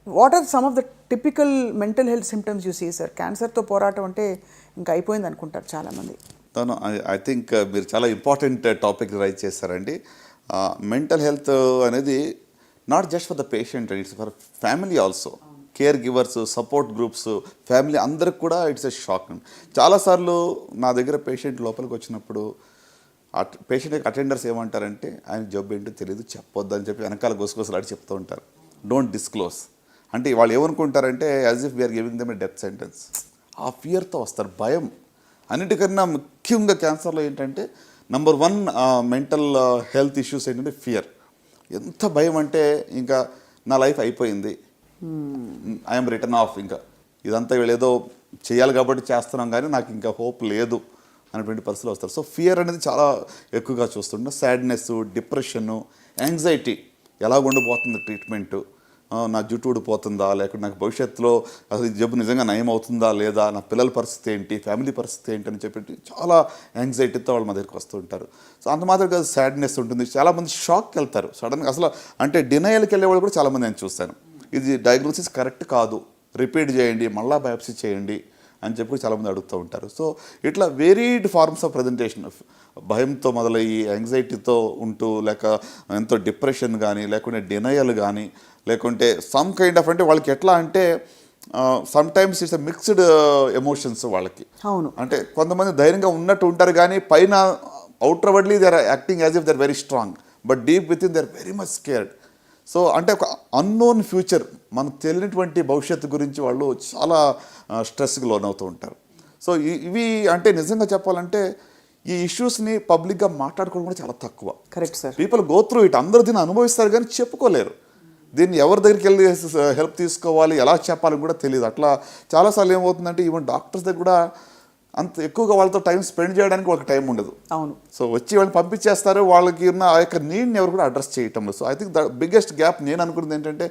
What are some of the typical mental health symptoms you see sir? క్యాన్సర్తో పోరాటం అంటే ఇంకా అయిపోయింది అనుకుంటారు చాలామంది. ఐ థింక్ మీరు చాలా ఇంపార్టెంట్ టాపిక్ రైజ్ చేస్తారండి. మెంటల్ హెల్త్ అనేది not just for the patient, it's for family also. Care givers, support groups, family అందరికి కూడా ఇట్స్ ఎ షాక్. చాలాసార్లు నా దగ్గర పేషెంట్ లోపలికి వచ్చినప్పుడు పేషెంట్ అటెండర్స్ ఏమంటారంటే, ఆయన జబ్బు ఏంటో తెలియదు, చెప్పొద్దు అని చెప్పి వెనకాల గొసగొసలాడి చెప్తూ ఉంటారు. డోంట్ డిస్క్లోజ్ అంటే వాళ్ళు ఏమనుకుంటారంటే as if we are giving them a death sentence. ఆ ఫియర్తో వస్తారు, భయం. అన్నిటికన్నా ముఖ్యంగా క్యాన్సర్లో ఏంటంటే నంబర్ 1 మెంటల్ హెల్త్ ఇష్యూస్ ఏంటంటే ఫియర్. ఎంత భయం అంటే ఇంకా నా లైఫ్ అయిపోయింది, ఐఎమ్ రిటర్న్ ఆఫ్, ఇంకా ఇదంతా వీళ్ళేదో చేయాలి కాబట్టి చేస్తున్నాం కానీ నాకు ఇంకా హోప్ లేదు అనేటువంటి పరిస్థితులు వస్తారు. సో ఫియర్ అనేది చాలా ఎక్కువగా చూస్తుంటాం. సాడ్నెస్, డిప్రెషను, యాంగ్జైటీ, ఎలా ఉండిపోతుంది ట్రీట్మెంటు, నా జుట్టు ఊడిపోతుందా, లేకుంటే నాకు భవిష్యత్తులో అసలు ఈ జబ్బు నిజంగా నయం అవుతుందా లేదా, నా పిల్లల పరిస్థితి ఏంటి, ఫ్యామిలీ పరిస్థితి ఏంటి అని చెప్పి చాలా యాంగ్జైటీతో వాళ్ళు మా దగ్గరికి వస్తూ ఉంటారు. సో అంత మాత్రమే కాదు, సాడ్నెస్ ఉంటుంది. చాలామంది షాక్కి వెళ్తారు సడన్గా, అసలు అంటే డినయల్కి వెళ్ళే వాళ్ళు కూడా చాలామంది నేను చూస్తాను. ఇది డయాగ్నోసిస్ కరెక్ట్ కాదు, రిపీట్ చేయండి, మళ్ళీ బయాప్సీ చేయండి అని చెప్పి చాలామంది అడుగుతూ ఉంటారు. సో ఇట్లా వేరీడ్ ఫార్మ్స్ ఆఫ్ ప్రజెంటేషన్, భయంతో మొదలయ్యి యాంగ్జైటీతో ఉంటూ, లేక ఎంతో డిప్రెషన్ కానీ, లేకుంటే డినయల్ కానీ, లేకుంటే సమ్ కైండ్ ఆఫ్, అంటే వాళ్ళకి ఎట్లా అంటే sometimes it's mixed emotions వాళ్ళకి. అవును, అంటే కొంతమంది ధైర్యంగా ఉన్నట్టు ఉంటారు కానీ పైన outwardly they are acting as if they are very strong, but deep within they are very much scared. So అంటే ఒక అన్నోన్ ఫ్యూచర్, మనకు తెలియనటువంటి భవిష్యత్తు గురించి వాళ్ళు చాలా స్ట్రెస్కి లోనవుతూ ఉంటారు. సో ఇవి అంటే నిజంగా చెప్పాలంటే ఈ ఇష్యూస్ని పబ్లిక్గా మాట్లాడుకోవడం కూడా చాలా తక్కువ. Correct sir. People go through it, అందరూ దీన్ని అనుభవిస్తారు కానీ చెప్పుకోలేరు. దీన్ని ఎవరి దగ్గరికి వెళ్ళి హెల్ప్ తీసుకోవాలి, ఎలా చెప్పాలని కూడా తెలియదు. అట్లా చాలాసార్లు ఏమవుతుందంటే ఈవెన్ డాక్టర్స్ దగ్గర కూడా అంత ఎక్కువగా వాళ్ళతో టైం స్పెండ్ చేయడానికి వాళ్ళకి టైం ఉండదు. అవును. సో వచ్చి వాళ్ళని పంపించేస్తారు, వాళ్ళకి ఉన్న ఆ యొక్క నీడ్ని ఎవరు కూడా అడ్రస్ చేయటం లేదు. So I think the biggest gap నేను అనుకున్నది ఏంటంటే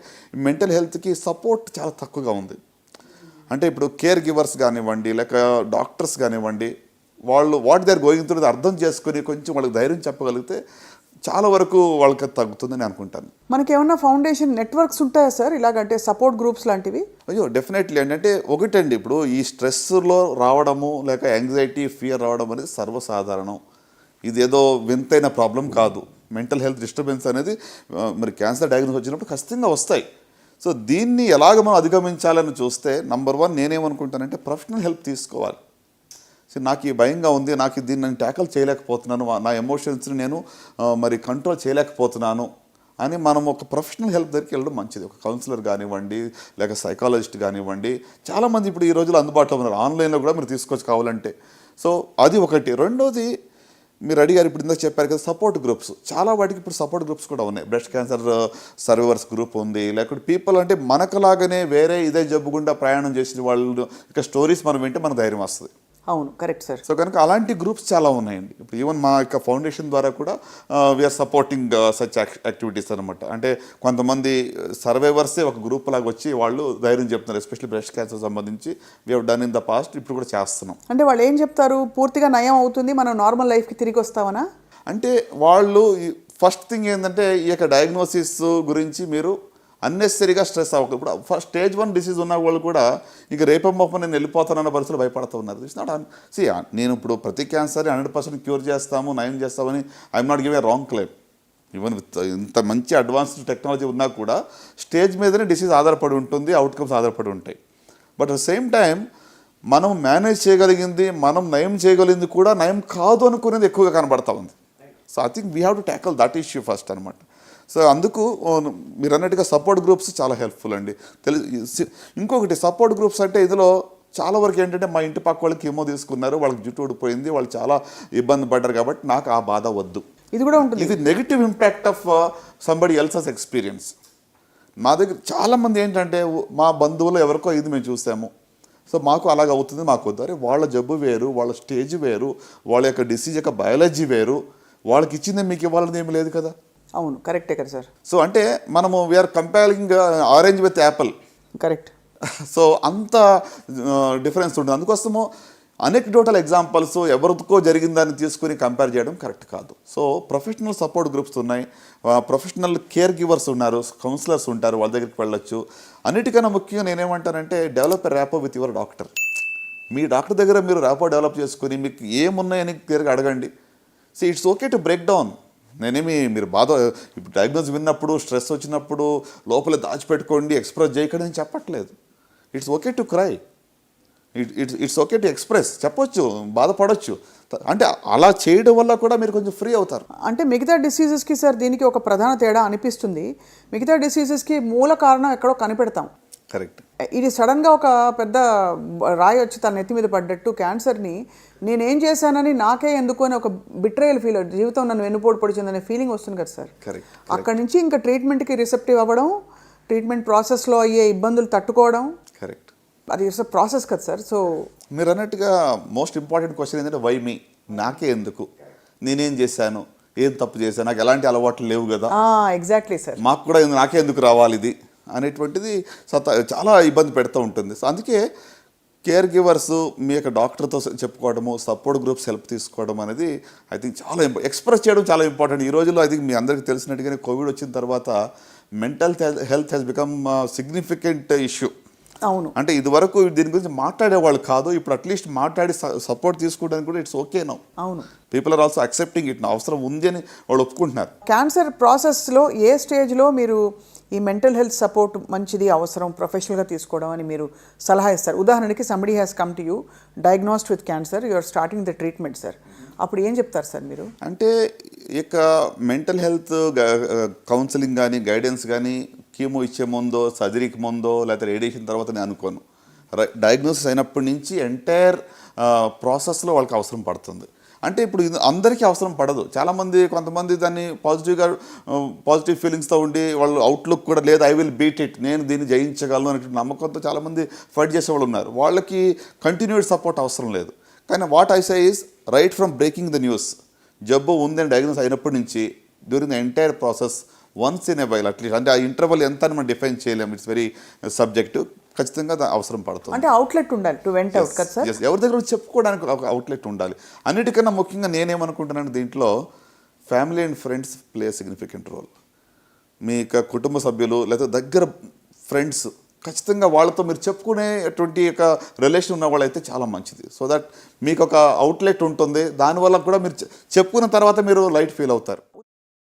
మెంటల్ హెల్త్కి సపోర్ట్ చాలా తక్కువగా ఉంది. అంటే ఇప్పుడు కేర్ గివర్స్ కానివ్వండి, లేక డాక్టర్స్ కానివ్వండి, వాళ్ళు what they are going through అర్థం చేసుకుని కొంచెం వాళ్ళకి ధైర్యం చెప్పగలిగితే చాలా వరకు వాళ్ళకి తగ్గుతుందని అనుకుంటాను. మనకి ఏమన్నా ఫౌండేషన్ నెట్వర్క్స్ ఉంటాయా సార్ ఇలాగంటే సపోర్ట్ గ్రూప్స్ లాంటివి? అయ్యో డెఫినెట్లీ అండి. అంటే ఒకటండి, ఇప్పుడు ఈ స్ట్రెస్లో రావడము, లేక యాంగ్జైటీ, ఫియర్ రావడం అనేది సర్వసాధారణం. ఇదేదో వింతైన ప్రాబ్లం కాదు. మెంటల్ హెల్త్ డిస్టర్బెన్స్ అనేది మరి క్యాన్సర్ డయాగ్నోస్ వచ్చినప్పుడు ఖచ్చితంగా వస్తాయి. సో దీన్ని ఎలాగ మనం అధిగమించాలని చూస్తే నంబర్ 1 నేనేమనుకుంటానంటే ప్రొఫెషనల్ హెల్ప్ తీసుకోవాలి. సో నాకు ఈ భయంగా ఉంది, నాకు దీన్ని నేను ట్యాకల్ చేయలేకపోతున్నాను, నా ఎమోషన్స్ని నేను మరి కంట్రోల్ చేయలేకపోతున్నాను అని మనం ఒక ప్రొఫెషనల్ హెల్ప్ దగ్గరికి వెళ్ళడం మంచిది. ఒక కౌన్సిలర్ కానివ్వండి, లేక సైకాలజిస్ట్ కానివ్వండి, చాలామంది ఇప్పుడు ఈ రోజుల్లో అందుబాటులో ఉన్నారు, ఆన్లైన్లో కూడా మీరు తీసుకొచ్చి కావాలంటే. సో అది ఒకటి. రెండోది మీరు అడిగారు, ఇప్పుడు ఇందాక చెప్పారు కదా సపోర్ట్ గ్రూప్స్, చాలా వాటికి ఇప్పుడు సపోర్ట్ గ్రూప్స్ కూడా ఉన్నాయి. బ్రెస్ట్ క్యాన్సర్ సర్వైవర్స్ గ్రూప్ ఉంది, లేకపోతే పీపుల్ అంటే మనకులాగానే వేరే ఇదే జబ్బు గుండా ప్రయాణం చేసిన వాళ్ళు ఇక స్టోరీస్ మనం వింటే మన ధైర్యం వస్తుంది. అవును, కరెక్ట్ సార్. సో కనుక అలాంటి గ్రూప్స్ చాలా ఉన్నాయండి. ఇప్పుడు ఈవెన్ మా యొక్క ఫౌండేషన్ ద్వారా కూడా వీఆర్ సపోర్టింగ్ సచ్ యాక్టివిటీస్ అనమాట. అంటే కొంతమంది సర్వైవర్సే ఒక గ్రూప్ లాగా వచ్చి వాళ్ళు ధైర్యం చెప్తున్నారు, ఎస్పెషల్లీ బ్రెస్ట్ క్యాన్సర్ సంబంధించి we have done in the past, ఇప్పుడు కూడా చేస్తున్నాం. అంటే వాళ్ళు ఏం చెప్తారు, పూర్తిగా నయం అవుతుంది, మనం నార్మల్ లైఫ్కి తిరిగి వస్తామనా? అంటే వాళ్ళు ఫస్ట్ థింగ్ ఏంటంటే ఈ యొక్క డయాగ్నోసిస్ గురించి మీరు అన్నెసరీగా స్ట్రెస్ అవ్వకూడదు. ఇప్పుడు ఫస్ట్ స్టేజ్ 1 డిసీజ్ ఉన్న వాళ్ళు కూడా ఇక రేపమ్మప్ప నేను వెళ్ళిపోతానన్న పరిస్థితులు భయపడుతూ ఉన్నారు. ఇట్స్ నాట్ నేను ఇప్పుడు ప్రతి క్యాన్సర్ 100% క్యూర్ చేస్తాము, నయం చేస్తామని I'm not give a wrong claim. Even with ఇంత మంచి అడ్వాన్స్డ్ టెక్నాలజీ ఉన్నా కూడా స్టేజ్ మీదనే డిసీజ్ ఆధారపడి ఉంటుంది, అవుట్కమ్స్ ఆధారపడి ఉంటాయి. But at the same time మనం మేనేజ్ చేయగలిగింది, మనం నయం చేయగలిగింది కూడా నయం కాదు అనుకునేది ఎక్కువగా కనబడతా ఉంది. So I think we have to ట్యాకల్ that issue first అనమాట. సో అందుకు మీరు అన్నట్టుగా సపోర్ట్ గ్రూప్స్ చాలా హెల్ప్ఫుల్ అండి. ఇంకొకటి సపోర్ట్ గ్రూప్స్ అంటే ఇందులో చాలా వరకు ఏంటంటే మా ఇంటి పక్క వాళ్ళకి ఏమో తీసుకున్నారు, వాళ్ళకి జుట్టు ఊడిపోయింది, వాళ్ళు చాలా ఇబ్బంది పడ్డారు కాబట్టి నాకు ఆ బాధ వద్దు, ఇది కూడా ఉంటుంది. ఇది negative impact of somebody else's experience. మా దగ్గర చాలామంది ఏంటంటే మా బంధువులు ఎవరికో ఇది మేము చూసాము, సో మాకు అలాగ అవుతుంది, మాకు వద్దు. అరే వాళ్ళ జబ్బు వేరు, వాళ్ళ స్టేజ్ వేరు, వాళ్ళ యొక్క డిసీజ్ యొక్క బయాలజీ వేరు, వాళ్ళకి ఇచ్చిందే మీకు ఇవ్వాలని ఏమి లేదు కదా. అవును, కరెక్టే కదా సార్. సో అంటే మనము we are comparing orange with apple. Correct. So అంత డిఫరెన్స్ ఉంటుంది. అందుకోసము అనెక్డోటల్ ఎగ్జాంపుల్స్ ఎవరికో జరిగిందని తీసుకుని కంపేర్ చేయడం కరెక్ట్ కాదు. సో ప్రొఫెషనల్ సపోర్ట్ గ్రూప్స్ ఉన్నాయి, ప్రొఫెషనల్ కేర్ గివర్స్ ఉన్నారు, కౌన్సిలర్స్ ఉంటారు, వాళ్ళ దగ్గరికి వెళ్ళొచ్చు. అన్నిటికన్నా ముఖ్యంగా నేనేమంటానంటే develop a rapport with your doctor. మీ డాక్టర్ దగ్గర మీరు ర్యాపో డెవలప్ చేసుకుని మీకు ఏమున్నాయని క్లియర్గా అడగండి. So it's okay to break down. మీరు ఇప్పుడు డయాగ్నోస్ విన్నప్పుడు స్ట్రెస్ వచ్చినప్పుడు లోపల దాచిపెట్టుకోండి, ఎక్స్ప్రెస్ చేయకండి అని చెప్పట్లేదు. It's okay to cry, it's okay to express, చెప్పొచ్చు, బాధపడవచ్చు. అంటే అలా చేయడం వల్ల కూడా మీరు కొంచెం ఫ్రీ అవుతారు. అంటే మిగతా డిసీజెస్కి సార్ దీనికి ఒక ప్రధాన తేడా అనిపిస్తుంది. మిగతా డిసీజెస్కి మూల కారణం ఎక్కడో కనిపెడతాం, కరెక్ట్. ఇది సడన్గా ఒక పెద్ద రాయి వచ్చి తన నెత్తి మీద పడ్డట్టు క్యాన్సర్ని నేనేం చేశానని నాకే ఎందుకు అని ఒక బిట్రేయల్ ఫీల్, జీవితం నన్ను వెన్నుపోటు పొడిచిందనే ఫీలింగ్ వస్తుంది కదా సార్. కరెక్ట్. అక్కడి నుంచి ఇంకా ట్రీట్మెంట్కి రిసెప్టివ్ అవ్వడం, ట్రీట్మెంట్ ప్రాసెస్లో అయ్యే ఇబ్బందులు తట్టుకోవడం, కరెక్ట్. అది ఇట్స్ ప్రాసెస్ కదా సార్. సో మీరు అన్నట్టుగా మోస్ట్ ఇంపార్టెంట్ క్వశ్చన్ ఏంటంటే వై మీ, నాకే ఎందుకు, నేనేం చేశాను, ఏం తప్పు చేశాను, నాకు ఎలాంటి అలవాట్లు లేవు కదా, ఎగ్జాక్ట్లీ సార్, మాకు కూడా నాకే ఎందుకు రావాలి ఇది అనేటువంటిది చాలా ఇబ్బంది పెడుతూ ఉంటుంది. సో అందుకే కేర్ గివర్స్ మీ యొక్క డాక్టర్తో చెప్పుకోవడము, సపోర్ట్ గ్రూప్స్ హెల్ప్ తీసుకోవడం అనేది ఐ థింక్ చాలా ఎక్స్ప్రెస్ చేయడం చాలా ఇంపార్టెంట్. ఈ రోజుల్లో ఐ థింక్ మీ అందరికీ తెలిసినట్టుగానే కోవిడ్ వచ్చిన తర్వాత mental health has become significant issue. అవును. అంటే ఇదివరకు దీని గురించి మాట్లాడేవాళ్ళు కాదు, ఇప్పుడు అట్లీస్ట్ మాట్లాడి సపోర్ట్ తీసుకోవడానికి కూడా ఇట్స్ ఓకే నౌ. అవును, people are also accepting it. అవసరం ఉంది అని వాళ్ళు ఒప్పుకుంటున్నారు. క్యాన్సర్ ప్రాసెస్లో ఏ స్టేజ్లో మీరు ఈ మెంటల్ హెల్త్ సపోర్ట్ మంచిది, అవసరం, ప్రొఫెషనల్గా తీసుకోవడం అని మీరు సలహా ఇస్తారు? ఉదాహరణకి somebody has come to you diagnosed with cancer, you are starting the treatment sir, అప్పుడు ఏం చెప్తారు సార్ మీరు? అంటే ఇక మెంటల్ హెల్త్ కౌన్సిలింగ్ కానీ గైడెన్స్ కానీ కీమో ఇచ్చే ముందో, సర్జరీకి ముందో, లేకపోతే రేడియేషన్ తర్వాత నేను అనుకోను. డయాగ్నోసిస్ అయినప్పటి నుంచి ఎంటైర్ ప్రాసెస్లో వాళ్ళకి అవసరం పడుతుంది. అంటే ఇప్పుడు ఇది అందరికీ అవసరం పడదు. కొంతమంది దాన్ని పాజిటివ్ ఫీలింగ్స్తో ఉండి వాళ్ళు అవుట్లుక్ కూడా లేదు, ఐ విల్ బీట్ ఇట్, నేను దీన్ని జయించగలను అనే నమ్మకంతో చాలామంది ఫైట్ చేసే వాళ్ళు ఉన్నారు. వాళ్ళకి కంటిన్యూడ్ సపోర్ట్ అవసరం లేదు. కానీ what I say is right from breaking the news, జబ్బు ఉందని డయాగ్నోస్ అయినప్పటి నుంచి during the entire process once in a while at least, అంటే ఆ ఇంటర్వల్ ఎంత అని మనం డిఫైన్ చేయలేము, ఇట్స్ వెరీ సబ్జెక్టివ్, ఖచ్చితంగా అవసరం పడుతుంది. అంటే అవుట్లెట్ ఉండాలి టు వెంట్ అవుట్ కదా సార్. ఎవరి దగ్గర చెప్పుకోవడానికి ఒక అవుట్లెట్ ఉండాలి. అన్నిటికన్నా ముఖ్యంగా నేనేమనుకుంటున్నాను, దీంట్లో family and friends play significant role. మీ కుటుంబ సభ్యులు లేదా దగ్గర ఫ్రెండ్స్ ఖచ్చితంగా వాళ్ళతో మీరు చెప్పుకునేటువంటి ఒక రిలేషన్ ఉన్న వాళ్ళైతే చాలా మంచిది. సో దట్ మీకు ఒక అవుట్లెట్ ఉంటుంది, దానివల్ల కూడా మీరు చెప్పుకున్న తర్వాత మీరు లైట్ ఫీల్ అవుతారు.